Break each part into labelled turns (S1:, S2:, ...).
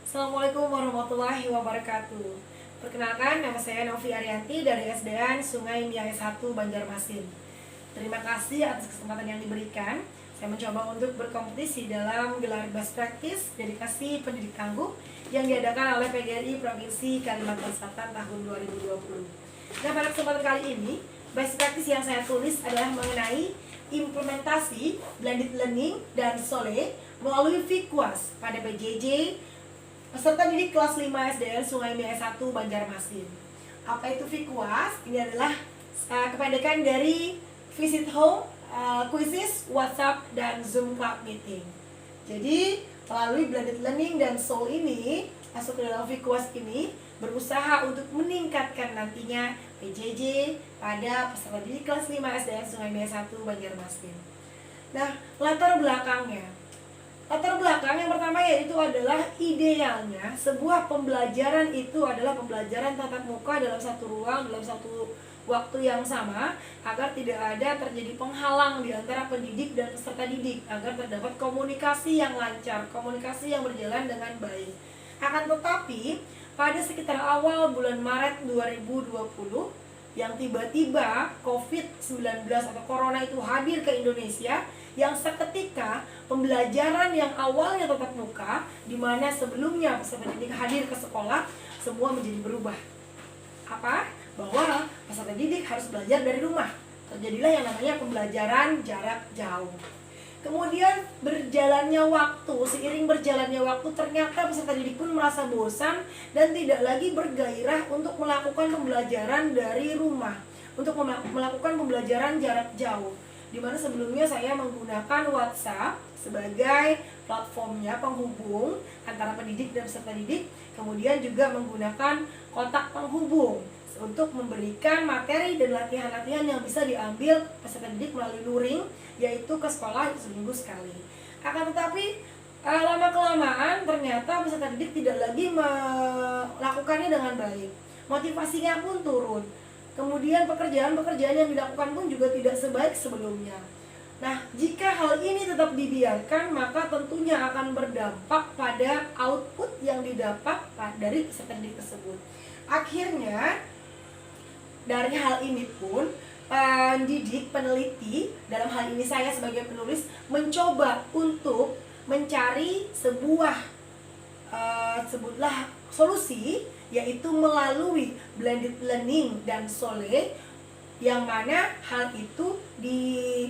S1: Assalamualaikum warahmatullahi wabarakatuh. Perkenalkan, nama saya Novi Arianti dari SDN Sungai Miai 1 Banjarmasin. Terima kasih atas kesempatan yang diberikan. Saya mencoba untuk berkompetisi dalam gelar Best Practice Dedikasi Pendidik Tangguh yang diadakan oleh PGRI Provinsi Kalimantan Selatan tahun 2020. Nah, pada kesempatan kali ini, Best Practice yang saya tulis adalah mengenai implementasi blended learning dan SOLE melalui VQuas pada PJJ peserta didik kelas 5 SDN Sungai Miai 1 Banjarmasin. Apa itu VQuas? Ini adalah kependekan dari Visit Home, Quizzes, WhatsApp, dan Zoom Club Meeting. Jadi, melalui blended learning dan SOL ini, masuk ke dalam VQuas ini, berusaha untuk meningkatkan nantinya PJJ pada peserta didik kelas 5 SDN Sungai Miai 1 Banjarmasin. Nah, latar belakangnya. Latar belakang yang pertama yaitu adalah idealnya sebuah pembelajaran itu adalah pembelajaran tatap muka dalam satu ruang, dalam satu waktu yang sama, agar tidak ada terjadi penghalang di antara pendidik dan peserta didik, agar terdapat komunikasi yang lancar, komunikasi yang berjalan dengan baik. Akan tetapi pada sekitar awal bulan Maret 2020 yang tiba-tiba COVID-19 atau Corona itu hadir ke Indonesia, yang seketika pembelajaran yang awalnya tatap muka, di mana sebelumnya peserta didik hadir ke sekolah, semua menjadi berubah. Apa? Bahwa peserta didik harus belajar dari rumah. Terjadilah yang namanya pembelajaran jarak jauh. Kemudian seiring berjalannya waktu ternyata peserta didik pun merasa bosan dan tidak lagi bergairah untuk melakukan pembelajaran dari rumah, untuk melakukan pembelajaran jarak jauh. Dimana sebelumnya saya menggunakan WhatsApp sebagai platformnya penghubung antara pendidik dan peserta didik, kemudian juga menggunakan kotak penghubung untuk memberikan materi dan latihan-latihan yang bisa diambil peserta didik melalui luring, yaitu ke sekolah seminggu sekali. Akan tetapi lama-kelamaan ternyata peserta didik tidak lagi melakukannya dengan baik, motivasinya pun turun. Kemudian pekerjaan-pekerjaan yang dilakukan pun juga tidak sebaik sebelumnya. Nah, jika hal ini tetap dibiarkan, maka tentunya akan berdampak pada output yang didapat dari peserta didik tersebut. Akhirnya, dari hal ini pun, pendidik, peneliti, dalam hal ini saya sebagai penulis, mencoba untuk mencari sebuah sebutlah solusi, yaitu melalui blended learning dan SOLE, yang mana hal itu digunakan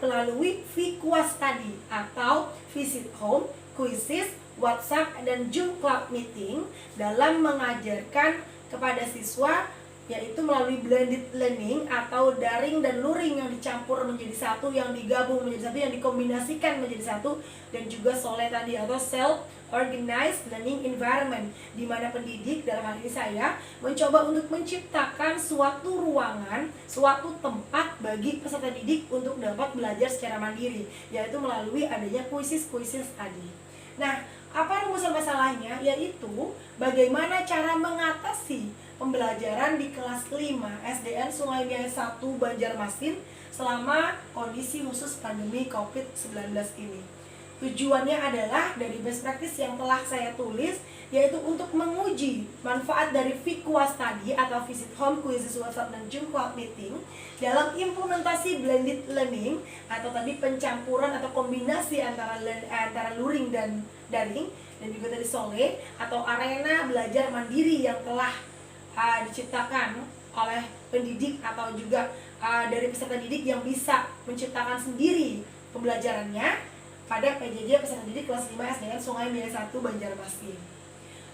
S1: melalui VQuas tadi, atau Visit Home, Quizzes, WhatsApp, dan Zoom Club Meeting, dalam mengajarkan kepada siswa, yaitu melalui blended learning atau daring dan luring yang dicampur menjadi satu, yang digabung menjadi satu, yang dikombinasikan menjadi satu, dan juga SOLE tadi atau Self Organized Learning Environment, di mana pendidik, dalam hal ini saya, mencoba untuk menciptakan suatu ruangan, suatu tempat bagi peserta didik untuk dapat belajar secara mandiri, yaitu melalui adanya kuisis-kuisis tadi. Nah, apa rumusan masalahnya? Yaitu bagaimana cara mengatasi pembelajaran di kelas 5 SDN Sungai Miai 1 Banjarmasin selama kondisi khusus pandemi COVID-19 ini. Tujuannya adalah dari best practice yang telah saya tulis, yaitu untuk menguji manfaat dari VQuas tadi atau Visit Home, Quizzes, WhatsApp, dan Zoom Club Meeting dalam implementasi blended learning atau tadi pencampuran atau kombinasi antara luring dan daring, dan juga dari SOLE atau arena belajar mandiri yang telah diciptakan oleh pendidik atau juga dari peserta didik yang bisa menciptakan sendiri pembelajarannya pada PJJ peserta didik kelas 5 SDN Sungai Miai 1 Banjarmasin.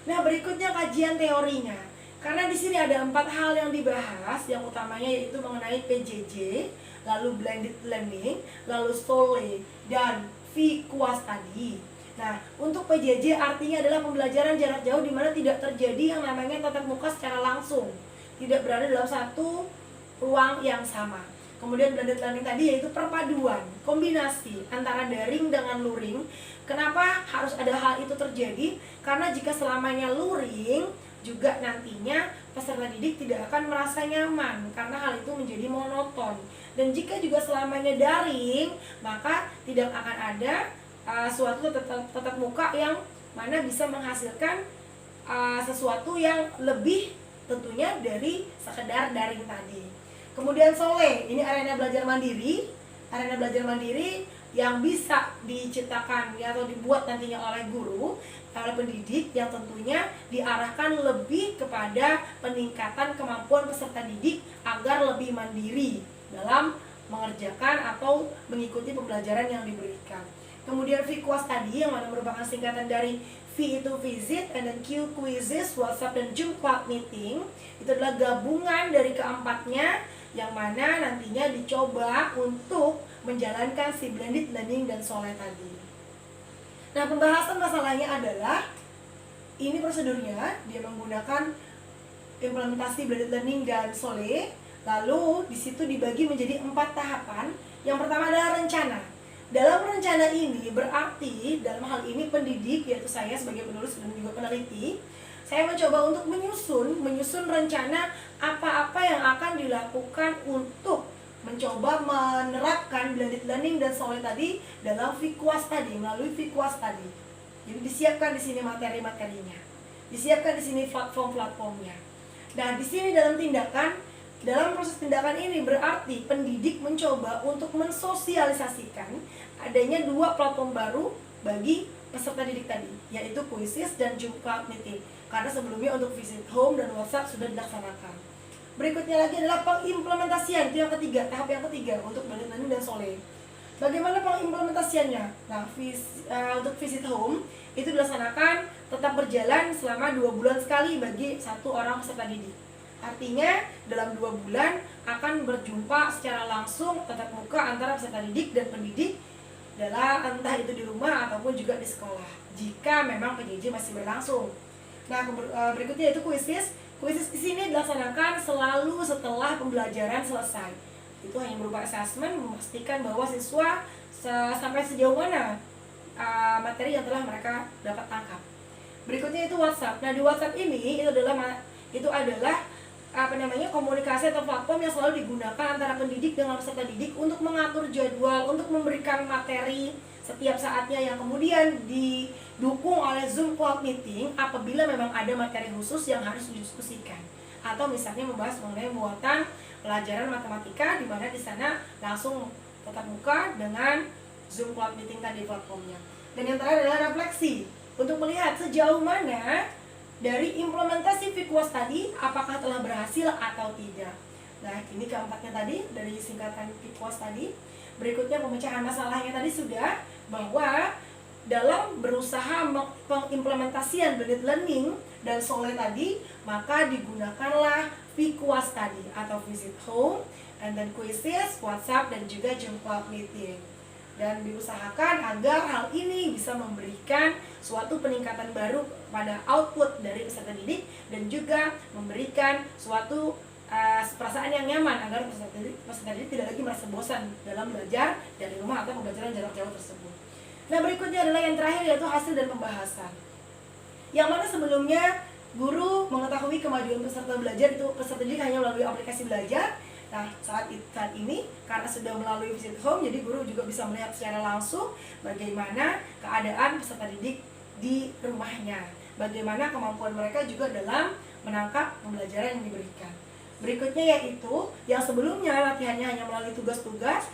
S1: Nah, berikutnya kajian teorinya. Karena di sini ada 4 hal yang dibahas, yang utamanya yaitu mengenai PJJ, lalu blended learning, lalu SOLE, dan VQuas tadi. Nah, untuk PJJ artinya adalah pembelajaran jarak jauh di mana tidak terjadi yang namanya tatap muka secara langsung, tidak berada dalam satu ruang yang sama. Kemudian blended learning tadi yaitu perpaduan, kombinasi antara daring dengan luring. Kenapa harus ada hal itu terjadi? Karena jika selamanya luring, juga nantinya peserta didik tidak akan merasa nyaman karena hal itu menjadi monoton. Dan jika juga selamanya daring, maka tidak akan ada suatu tatap muka yang mana bisa menghasilkan sesuatu yang lebih tentunya dari sekedar daring tadi. Kemudian Sole, ini arena belajar mandiri. Arena belajar mandiri yang bisa diciptakan atau dibuat nantinya oleh guru, oleh pendidik, yang tentunya diarahkan lebih kepada peningkatan kemampuan peserta didik agar lebih mandiri dalam mengerjakan atau mengikuti pembelajaran yang diberikan. Kemudian VQuas tadi yang mana merupakan singkatan dari V itu visit, and then Q quizzes, WhatsApp dan Zoom Club meeting. Itu adalah gabungan dari keempatnya yang mana nantinya dicoba untuk menjalankan si blended learning dan Sole tadi. Nah, pembahasan masalahnya adalah ini prosedurnya, dia menggunakan implementasi blended learning dan Sole. Lalu di situ dibagi menjadi 4 tahapan. Yang pertama adalah rencana. Dalam rencana ini berarti dalam hal ini pendidik, yaitu saya sebagai penulis dan juga peneliti, saya mencoba untuk menyusun rencana apa-apa yang akan dilakukan untuk mencoba menerapkan blended learning dan Sole tadi dalam VQuas tadi, melalui VQuas tadi. Jadi disiapkan di sini materi-materinya, disiapkan di sini platform-platformnya. Nah, di sini dalam proses tindakan ini berarti pendidik mencoba untuk mensosialisasikan adanya 2 platform baru bagi peserta didik tadi, yaitu Quizzes dan Zoom Club Meeting. Karena sebelumnya untuk Visit Home dan WhatsApp sudah dilaksanakan. Berikutnya lagi adalah pengimplementasian, itu yang ketiga, tahap yang ketiga untuk blended learning dan Sole. Bagaimana pengimplementasiannya? Nah, untuk Visit Home itu dilaksanakan tetap berjalan selama 2 bulan sekali bagi 1 orang peserta didik. Artinya dalam 2 bulan akan berjumpa secara langsung tatap muka antara peserta didik dan pendidik dalam entah itu di rumah ataupun juga di sekolah, jika memang PJJ masih berlangsung. Nah, berikutnya itu Quizzes. Quizzes di sini dilaksanakan selalu setelah pembelajaran selesai. Itu hanya berupa assessment, memastikan bahwa siswa sampai sejauh mana materi yang telah mereka dapat tangkap. Berikutnya itu WhatsApp. Nah, di WhatsApp ini itu adalah komunikasi atau platform yang selalu digunakan antara pendidik dengan peserta didik untuk mengatur jadwal, untuk memberikan materi setiap saatnya, yang kemudian didukung oleh Zoom Club Meeting apabila memang ada materi khusus yang harus didiskusikan, atau misalnya membahas mengenai muatan pelajaran matematika di mana di sana langsung tatap muka dengan Zoom Club Meeting tadi platformnya. Dan yang terakhir adalah refleksi untuk melihat sejauh mana dari implementasi VQuas tadi apakah telah berhasil atau tidak. Nah, ini keempatnya tadi dari singkatan VQuas tadi. Berikutnya pemecahan masalahnya tadi sudah, bahwa dalam berusaha pengimplementasian blended learning dan Sole tadi, maka digunakanlah VQuas tadi atau Visit Home, and then Quizzes, WhatsApp dan juga Zoom Club Meeting. Dan diusahakan agar hal ini bisa memberikan suatu peningkatan baru pada output dari peserta didik dan juga memberikan suatu perasaan yang nyaman agar peserta didik tidak lagi merasa bosan dalam belajar dari rumah atau pembelajaran jarak jauh tersebut. Nah, berikutnya adalah yang terakhir, yaitu hasil dan pembahasan. Yang mana sebelumnya guru mengetahui kemajuan peserta belajar itu peserta didik hanya melalui aplikasi belajar. Nah, saat ini karena sudah melalui Visit Home, jadi guru juga bisa melihat secara langsung bagaimana keadaan peserta didik di rumahnya, bagaimana kemampuan mereka juga dalam menangkap pembelajaran yang diberikan. Berikutnya yaitu yang sebelumnya latihannya hanya melalui tugas-tugas,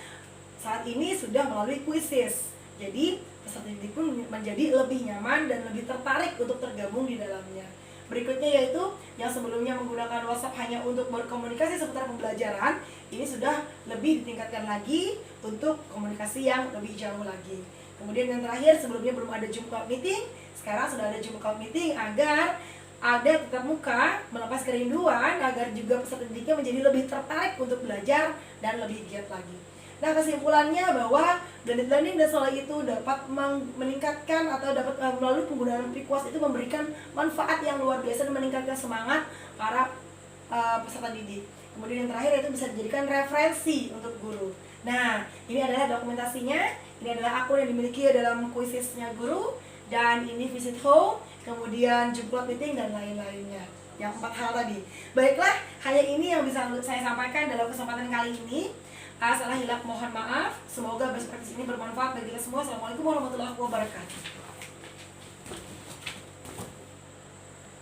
S1: saat ini sudah melalui Quizzes. Jadi peserta didik pun menjadi lebih nyaman dan lebih tertarik untuk tergabung di dalamnya. Berikutnya yaitu yang sebelumnya menggunakan WhatsApp hanya untuk berkomunikasi seputar pembelajaran, ini sudah lebih ditingkatkan lagi untuk komunikasi yang lebih jauh lagi. Kemudian yang terakhir, sebelumnya belum ada Zoom Club Meeting, sekarang sudah ada Zoom Club Meeting agar ada tatap muka, melepas kerinduan, agar juga peserta didiknya menjadi lebih tertarik untuk belajar dan lebih giat lagi. Nah, kesimpulannya bahwa blended learning dan Sole itu dapat meningkatkan atau dapat melalui penggunaan VQuas itu memberikan manfaat yang luar biasa dan meningkatkan semangat para peserta didik. Kemudian yang terakhir itu bisa dijadikan referensi untuk guru. Nah, ini adalah dokumentasinya, ini adalah akun yang dimiliki dalam Quizzesnya guru, dan ini Visit Home, kemudian Zoom Club Meeting dan lain-lainnya. Yang 4 hal tadi. Baiklah, hanya ini yang bisa saya sampaikan dalam kesempatan kali ini. Salah hilap mohon maaf. Semoga best practice ini bermanfaat bagi kita semua. Assalamualaikum warahmatullahi wabarakatuh.